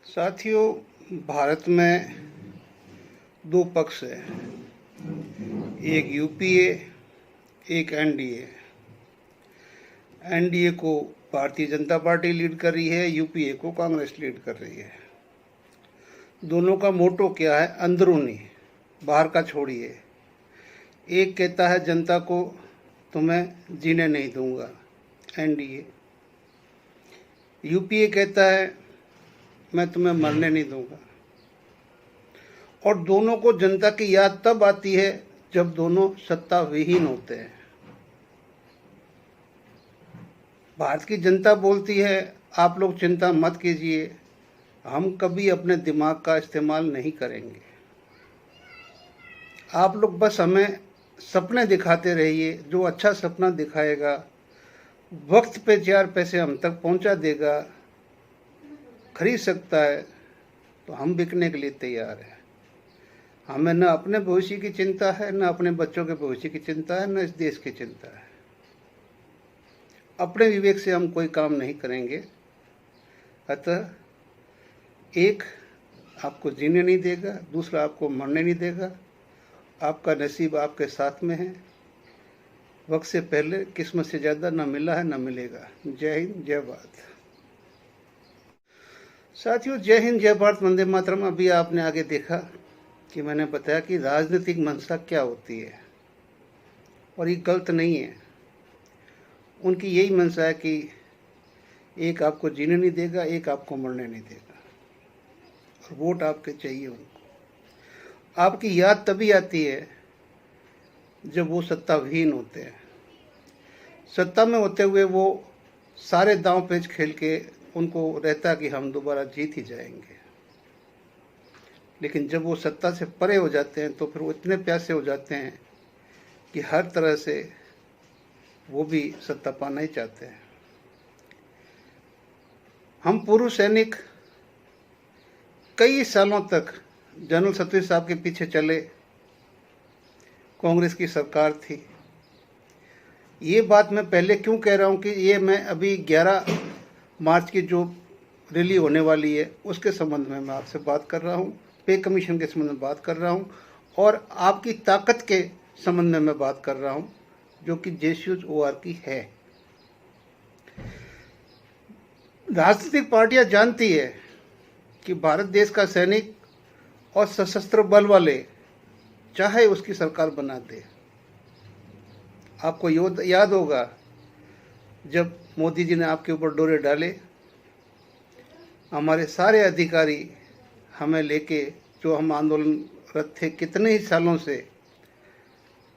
साथियों, भारत में दो पक्ष है, एक यूपीए, एक एनडीए। एनडीए को भारतीय जनता पार्टी लीड कर रही है, यूपीए को कांग्रेस लीड कर रही है। दोनों का मोटो क्या है? अंदरूनी, बाहर का छोड़िए। एक कहता है जनता को तुम्हें जीने नहीं दूंगा, एनडीए। यूपीए कहता है मैं तुम्हें मरने नहीं दूंगा। और दोनों को जनता की याद तब आती है जब दोनों सत्ता विहीन होते हैं। भारत की जनता बोलती है आप लोग चिंता मत कीजिए, हम कभी अपने दिमाग का इस्तेमाल नहीं करेंगे, आप लोग बस हमें सपने दिखाते रहिए। जो अच्छा सपना दिखाएगा, वक्त पे 4 पैसे हम तक पहुंचा देगा, खरीद सकता है, तो हम बिकने के लिए तैयार हैं। हमें न अपने भविष्य की चिंता है, न अपने बच्चों के भविष्य की चिंता है, न इस देश की चिंता है। अपने विवेक से हम कोई काम नहीं करेंगे। अतः एक आपको जीने नहीं देगा, दूसरा आपको मरने नहीं देगा। आपका नसीब आपके साथ में है। वक्त से पहले किस्मत से ज़्यादा न मिला है, न मिलेगा। जय हिंद, जय भारत। साथियों, जय हिंद, जय भारत, वंदे मातरम। अभी आपने आगे देखा कि मैंने बताया कि राजनीतिक मंशा क्या होती है, और ये गलत नहीं है। उनकी यही मंशा है कि एक आपको जीने नहीं देगा, एक आपको मरने नहीं देगा, और वोट आपके चाहिए उनको। आपकी याद तभी आती है जब वो सत्ता विहीन होते हैं। सत्ता में होते हुए वो सारे दांव पेच खेल के उनको रहता कि हम दोबारा जीत ही जाएंगे। लेकिन जब वो सत्ता से परे हो जाते हैं तो फिर वो इतने प्यासे हो जाते हैं कि हर तरह से वो भी सत्ता पाना ही चाहते हैं। हम पूर्व सैनिक कई सालों तक जनरल सतवीर साहब के पीछे चले। कांग्रेस की सरकार थी। ये बात मैं पहले क्यों कह रहा हूँ कि ये मैं अभी 11 मार्च की जो रैली होने वाली है उसके संबंध में मैं आपसे बात कर रहा हूँ, पे कमीशन के संबंध में बात कर रहा हूँ, और आपकी ताकत के संबंध में मैं बात कर रहा हूँ, जो कि JCUOR की है। राजनीतिक पार्टियां जानती है कि भारत देश का सैनिक और सशस्त्र बल वाले चाहे उसकी सरकार बना दे। आपको याद होगा जब मोदी जी ने आपके ऊपर डोरे डाले, हमारे सारे अधिकारी हमें लेके, जो हम आंदोलनरत थे कितने ही सालों से,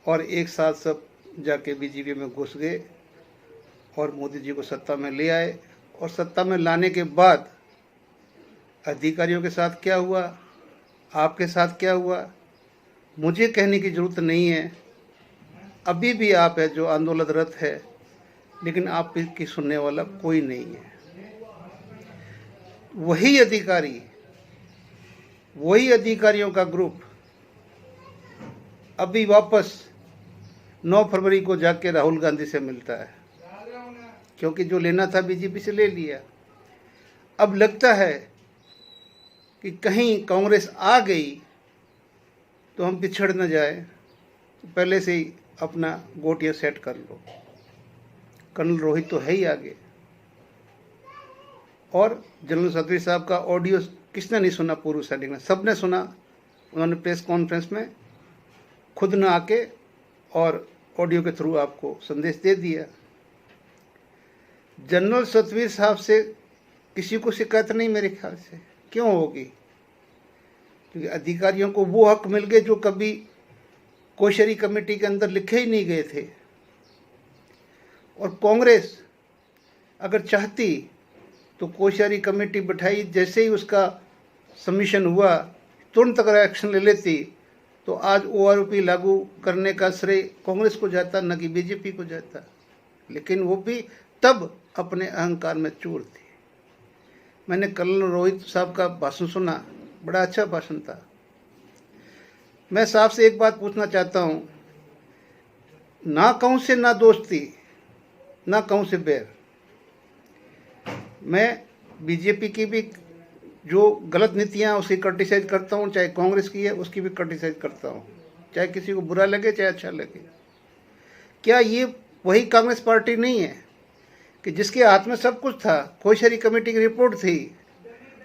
और एक साथ सब जाके बीजेपी में घुस गए और मोदी जी को सत्ता में ले आए। और सत्ता में लाने के बाद अधिकारियों के साथ क्या हुआ, आपके साथ क्या हुआ, मुझे कहने की ज़रूरत नहीं है। अभी भी आप है जो आंदोलनरत है, लेकिन आप की सुनने वाला कोई नहीं है। वही अधिकारियों का ग्रुप अभी वापस 9 फरवरी को जाके राहुल गांधी से मिलता है, क्योंकि जो लेना था बीजेपी से ले लिया। अब लगता है कि कहीं कांग्रेस आ गई तो हम पिछड़ न जाए, तो पहले से ही अपना गोटियां सेट कर लो। कर्नल रोहित तो है ही आगे। और जनरल सतवीर साहब का ऑडियो किसने नहीं सुना? पूर्व सैनिक ने, सबने सुना। उन्होंने प्रेस कॉन्फ्रेंस में खुद न आके और ऑडियो के थ्रू आपको संदेश दे दिया। जनरल सतवीर साहब से किसी को शिकायत नहीं मेरे ख्याल से। क्यों होगी? क्योंकि अधिकारियों को वो हक मिल गए जो कभी कोश्यारी कमेटी के अंदर लिखे ही नहीं गए थे। और कांग्रेस अगर चाहती तो कोश्यारी कमेटी बैठाई, जैसे ही उसका सबमिशन हुआ तुरंत अगर एक्शन ले लेती तो आज OROP लागू करने का श्रेय कांग्रेस को जाता, न कि बीजेपी को जाता। लेकिन वो भी तब अपने अहंकार में चूर थी। मैंने कर्नल रोहित साहब का भाषण सुना, बड़ा अच्छा भाषण था। मैं साहब से एक बात पूछना चाहता हूँ, ना कहूँ से ना दोस्ती, ना कहूँ से बैर। मैं बीजेपी की भी जो गलत नीतियाँ उसकी क्रिटिसाइज करता हूँ, चाहे कांग्रेस की है उसकी भी क्रिटिसाइज करता हूँ, चाहे किसी को बुरा लगे चाहे अच्छा लगे। क्या ये वही कांग्रेस पार्टी नहीं है कि जिसके हाथ में सब कुछ था? खोशरी कमेटी की रिपोर्ट थी,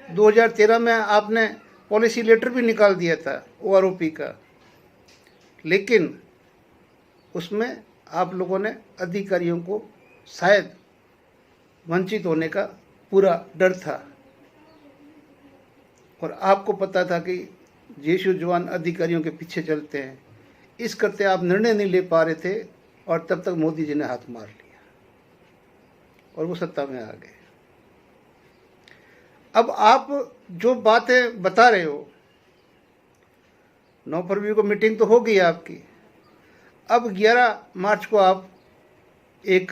2013 में आपने पॉलिसी लेटर भी निकाल दिया था OROP का, लेकिन उसमें आप लोगों ने अधिकारियों को शायद वंचित होने का पूरा डर था, और आपको पता था कि जेशू जवान अधिकारियों के पीछे चलते हैं, इस करते आप निर्णय नहीं ले पा रहे थे, और तब तक मोदी जी ने हाथ मार लिया और वो सत्ता में आ गए। अब आप जो बातें बता रहे हो, 9 फरवरी को मीटिंग तो हो गई आपकी, अब 11 मार्च को आप एक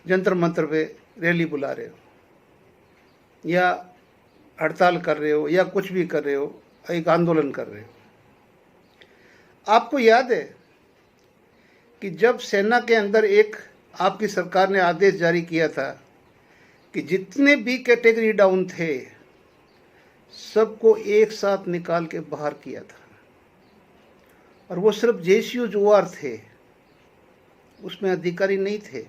जंतर मंतर पे रैली बुला रहे हो, या हड़ताल कर रहे हो, या कुछ भी कर रहे हो, एक आंदोलन कर रहे हो। आपको याद है कि जब सेना के अंदर एक आपकी सरकार ने आदेश जारी किया था कि जितने भी कैटेगरी डाउन थे सबको एक साथ निकाल के बाहर किया था, और वो सिर्फ JCU जोआर थे, उसमें अधिकारी नहीं थे,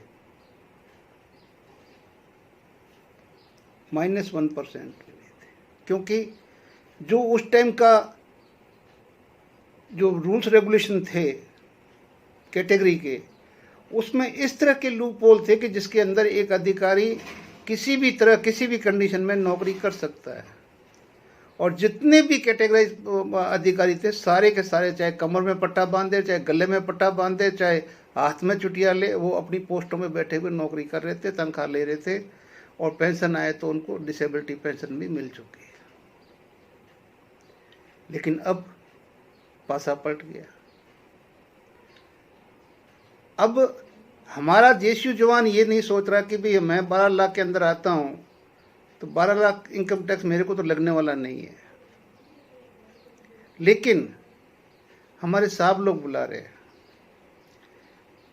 -1% के लिए थे, क्योंकि जो उस टाइम का जो रूल्स रेगुलेशन थे कैटेगरी के, उसमें इस तरह के लूप होल थे कि जिसके अंदर एक अधिकारी किसी भी तरह किसी भी कंडीशन में नौकरी कर सकता है, और जितने भी कैटेगराइज अधिकारी थे सारे के सारे, चाहे कमर में पट्टा बांधे, चाहे गले में पट्टा बांधे, चाहे हाथ में चुटिया ले, वो अपनी पोस्टों में बैठे हुए नौकरी कर रहे थे, तनख्वाह ले रहे थे, और पेंशन आए तो उनको डिसेबिलिटी पेंशन भी मिल चुकी है। लेकिन अब पासा पलट गया। अब हमारा JCU जवान ये नहीं सोच रहा कि भाई मैं 12 लाख के अंदर आता हूँ तो 12 लाख इनकम टैक्स मेरे को तो लगने वाला नहीं है, लेकिन हमारे साहब लोग बुला रहे हैं।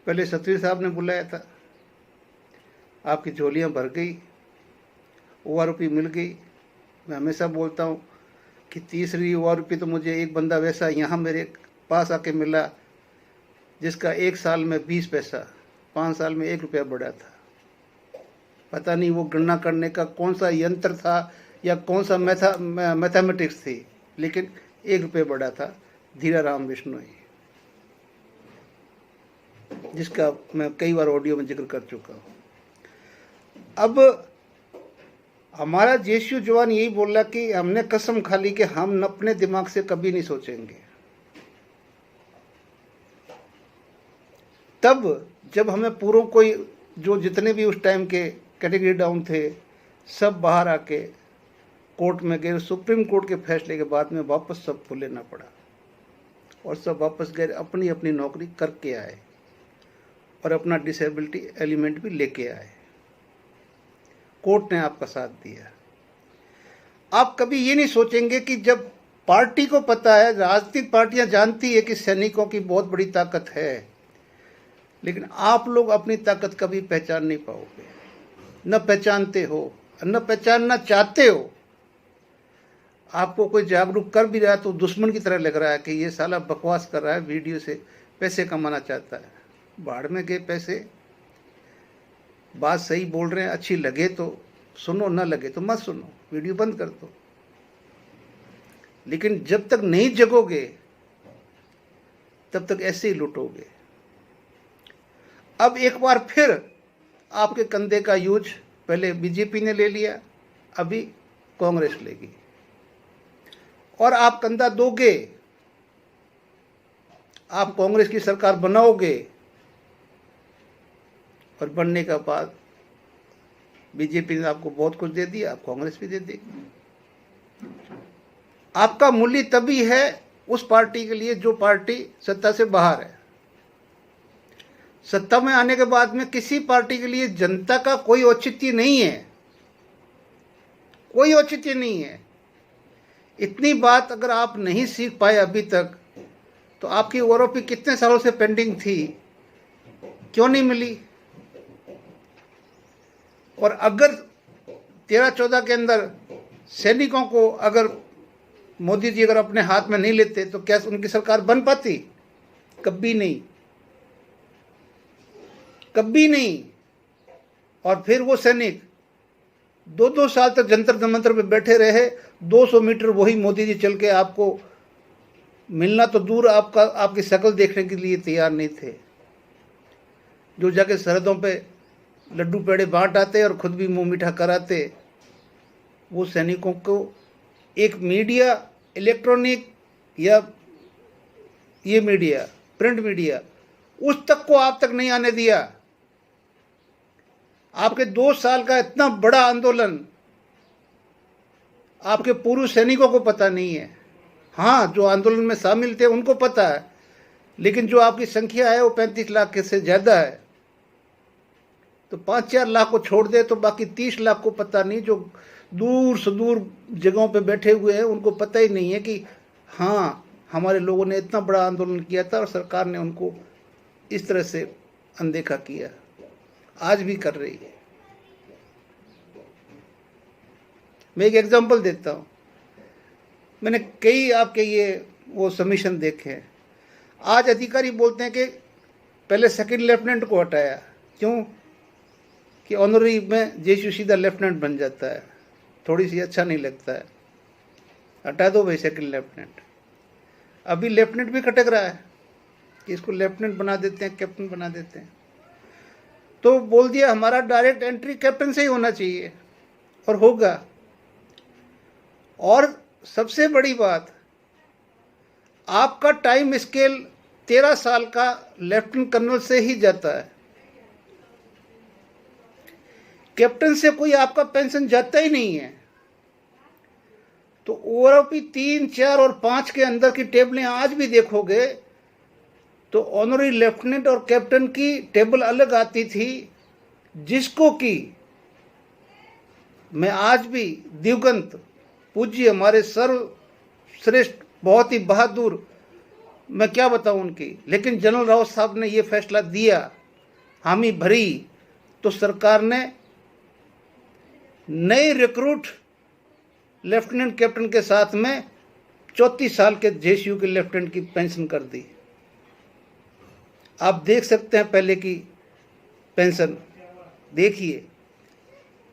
पहले सतवीर साहब ने बुलाया था, आपकी झोलियाँ भर गई, OROP मिल गई। मैं हमेशा बोलता हूँ कि तीसरी OROP तो मुझे एक बंदा वैसा यहाँ मेरे पास आके मिला जिसका 1 साल में 20 पैसा, 5 साल में 1 रुपया बढ़ा था। पता नहीं वो गणना करने का कौन सा यंत्र था या कौन सा मैथमेटिक्स थी, लेकिन 1 रुपये बढ़ा था। धीरा राम बिश्नोई, जिसका मैं कई बार ऑडियो में जिक्र कर चुका हूँ। अब हमारा JCU जवान यही बोल रहा कि हमने कसम खा ली कि हम अपने दिमाग से कभी नहीं सोचेंगे। तब जब हमें पूरों कोई जो जितने भी उस टाइम के कैटेगरी डाउन थे सब बाहर आके कोर्ट में गए, सुप्रीम कोर्ट के फैसले के बाद में वापस सबको लेना पड़ा, और सब वापस गए, अपनी अपनी नौकरी करके आए, और अपना डिसेबिलिटी एलिमेंट भी लेके आए। कोर्ट ने आपका साथ दिया। आप कभी ये नहीं सोचेंगे कि जब पार्टी को पता है, राजनीतिक पार्टियां जानती है कि सैनिकों की बहुत बड़ी ताकत है, लेकिन आप लोग अपनी ताकत कभी पहचान नहीं पाओगे, न पहचानते हो, न पहचानना चाहते हो। आपको कोई जागरूक कर भी रहा है तो दुश्मन की तरह लग रहा है कि ये साला बकवास कर रहा है, वीडियो से पैसे कमाना चाहता है। बाढ़ में गए पैसे, बात सही बोल रहे हैं, अच्छी लगे तो सुनो, न लगे तो मत सुनो, वीडियो बंद कर दो। लेकिन जब तक नहीं जगोगे तब तक ऐसे ही लुटोगे। अब एक बार फिर आपके कंधे का यूज पहले बीजेपी ने ले लिया, अभी कांग्रेस लेगी, और आप कंधा दोगे, आप कांग्रेस की सरकार बनाओगे, और बनने का बाद बीजेपी ने आपको बहुत कुछ दे दिया, आप कांग्रेस भी दे देगी। आपका मूल्य तभी है उस पार्टी के लिए जो पार्टी सत्ता से बाहर है। सत्ता में आने के बाद में किसी पार्टी के लिए जनता का कोई औचित्य नहीं है, कोई औचित्य नहीं है। इतनी बात अगर आप नहीं सीख पाए अभी तक, तो आपकी OROP कितने सालों से पेंडिंग थी, क्यों नहीं मिली? और अगर 13-14 के अंदर सैनिकों को अगर मोदी जी अगर अपने हाथ में नहीं लेते तो क्या उनकी सरकार बन पाती? कभी नहीं, कभी नहीं। और फिर वो सैनिक 2-2 साल तक जंतर मंतर पे बैठे रहे, 200 मीटर वही मोदी जी चल के आपको मिलना तो दूर, आपकी शक्ल देखने के लिए तैयार नहीं थे। जो जाके सरहदों पे लड्डू पेड़े बांट आते और खुद भी मुंह मीठा कराते, वो सैनिकों को एक मीडिया, इलेक्ट्रॉनिक या ये मीडिया, प्रिंट मीडिया, उस तक को आप तक नहीं आने दिया। आपके 2 साल का इतना बड़ा आंदोलन आपके पूर्व सैनिकों को पता नहीं है। हाँ, जो आंदोलन में शामिल थे उनको पता है, लेकिन जो आपकी संख्या है वो 35 लाख से ज़्यादा है। तो 5-4 लाख को छोड़ दे तो बाकी 30 लाख को पता नहीं, जो दूर से दूर जगहों पे बैठे हुए हैं, उनको पता ही नहीं है कि हाँ, हमारे लोगों ने इतना बड़ा आंदोलन किया था और सरकार ने उनको इस तरह से अनदेखा किया। आज भी कर रही है। मैं एक एग्जांपल देता हूँ। मैंने कई आपके ये वो सबमिशन देखे हैं। आज अधिकारी बोलते हैं कि पहले सेकंड लेफ्टिनेंट को हटाया, क्यों? कि ऑनरी में जेसीयू सीधा लेफ्टिनेंट बन जाता है, थोड़ी सी अच्छा नहीं लगता है, हटा दो भाई सेकंड लेफ्टिनेंट। अभी लेफ्टिनेंट भी खटक रहा है कि इसको लेफ्टिनेंट बना देते हैं, कैप्टन बना देते हैं। तो बोल दिया हमारा डायरेक्ट एंट्री कैप्टन से ही होना चाहिए, और होगा। और सबसे बड़ी बात, आपका टाइम स्केल 13 साल का लेफ्टिनेंट कर्नल से ही जाता है। कैप्टन से कोई आपका पेंशन जाता ही नहीं है। तो ओआरओपी 3, 4 और 5 के अंदर की टेबलें आज भी देखोगे तो ऑनरी लेफ्टिनेंट और कैप्टन की टेबल अलग आती थी, जिसको कि मैं आज भी दिवंगत पूज्य हमारे सर्वश्रेष्ठ, बहुत ही बहादुर, मैं क्या बताऊं उनकी, लेकिन जनरल रावत साहब ने ये फैसला दिया, हामी भरी, तो सरकार ने नए रिक्रूट लेफ्टिनेंट कैप्टन के साथ में 34 साल के जेसीयू के लेफ्टिनेंट की पेंशन कर दी। आप देख सकते हैं पहले की पेंशन, देखिए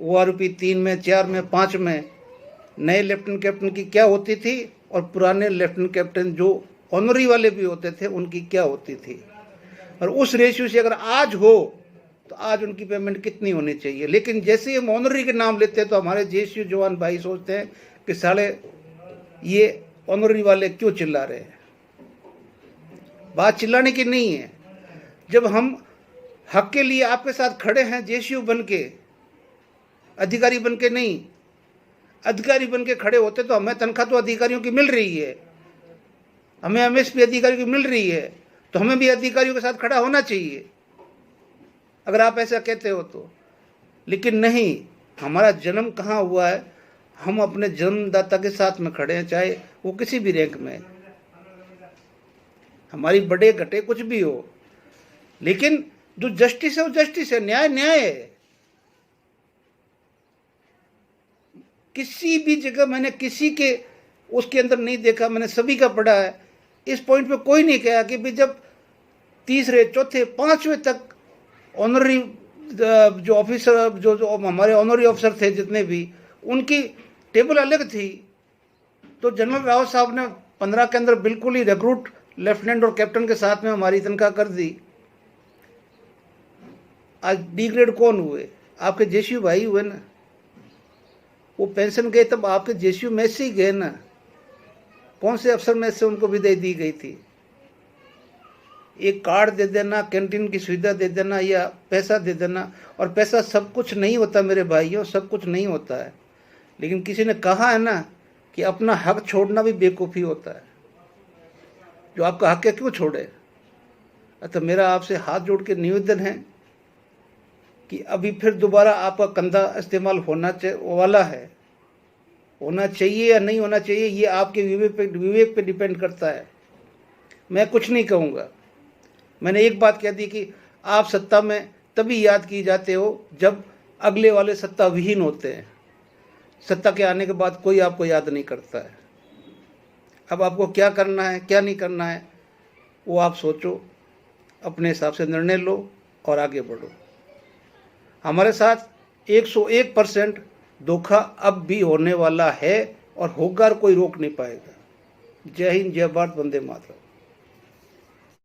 ओआरओपी 3 में, 4 में, 5 में नए लेफ्टिनेंट कैप्टन की क्या होती थी, और पुराने लेफ्टिनेंट कैप्टन जो ऑनरी वाले भी होते थे उनकी क्या होती थी। और उस रेशियो से अगर आज हो तो आज उनकी पेमेंट कितनी होनी चाहिए। लेकिन जैसे हम ऑनरी के नाम लेते हैं तो हमारे जेसीयू जवान भाई सोचते हैं कि साले ये ऑनरी वाले क्यों चिल्ला रहे हैं। बात चिल्लाने की नहीं है। जब हम हक के लिए आपके साथ खड़े हैं, जेसीयू बन के, अधिकारी बन के नहीं, अधिकारी बन के खड़े होते तो हमें तनख्वाह तो अधिकारियों की मिल रही है, हमें एमएसपी अधिकारियों की मिल रही है, तो हमें भी अधिकारियों के साथ खड़ा होना चाहिए, अगर आप ऐसा कहते हो तो। लेकिन नहीं, हमारा जन्म कहाँ हुआ है, हम अपने जन्मदाता के साथ में खड़े हैं, चाहे वो किसी भी रैंक में, हमारी बड़े घटे कुछ भी हो, लेकिन जो जस्टिस है वो जस्टिस है, न्याय न्याय है। किसी भी जगह मैंने किसी के उसके अंदर नहीं देखा, मैंने सभी का पढ़ा है। इस पॉइंट पे कोई नहीं कहा कि भाई जब तीसरे, चौथे, 5वें तक ऑनरी जो ऑफिसर, जो हमारे ऑनरी ऑफिसर थे जितने भी, उनकी टेबल अलग थी, तो जनरल रावत साहब ने 15 के अंदर बिल्कुल ही रिक्रूट लेफ्टिनेंट और कैप्टन के साथ में हमारी तनख्वाह कर दी। आज डी ग्रेड कौन हुए? आपके जेसीयू भाई हुए ना। वो पेंशन गए तब आपके जेसीयू में से ही गए ना, कौन से अफसर में से उनको विदाई दी गई थी? एक कार्ड दे देना, कैंटीन की सुविधा दे देना, या पैसा दे देना। और पैसा सब कुछ नहीं होता मेरे भाइयों, सब कुछ नहीं होता है। लेकिन किसी ने कहा है ना कि अपना हक छोड़ना भी बेवकूफ़ी होता है। जो आपका हक है क्यों छोड़े? अतः मेरा आपसे हाथ जोड़ के निवेदन है कि अभी फिर दोबारा आपका कंधा इस्तेमाल होना वाला है, होना चाहिए या नहीं होना चाहिए, ये आपके विवेक पे डिपेंड करता है। मैं कुछ नहीं कहूँगा। मैंने एक बात कह दी कि आप सत्ता में तभी याद किए जाते हो जब अगले वाले सत्ता विहीन होते हैं। सत्ता के आने के बाद कोई आपको याद नहीं करता है। अब आपको क्या करना है क्या नहीं करना है वो आप सोचो, अपने हिसाब से निर्णय लो और आगे बढ़ो। हमारे साथ 101% धोखा अब भी होने वाला है और होगा, कोई रोक नहीं पाएगा। जय हिंद, जय भारत, वंदे मातरम।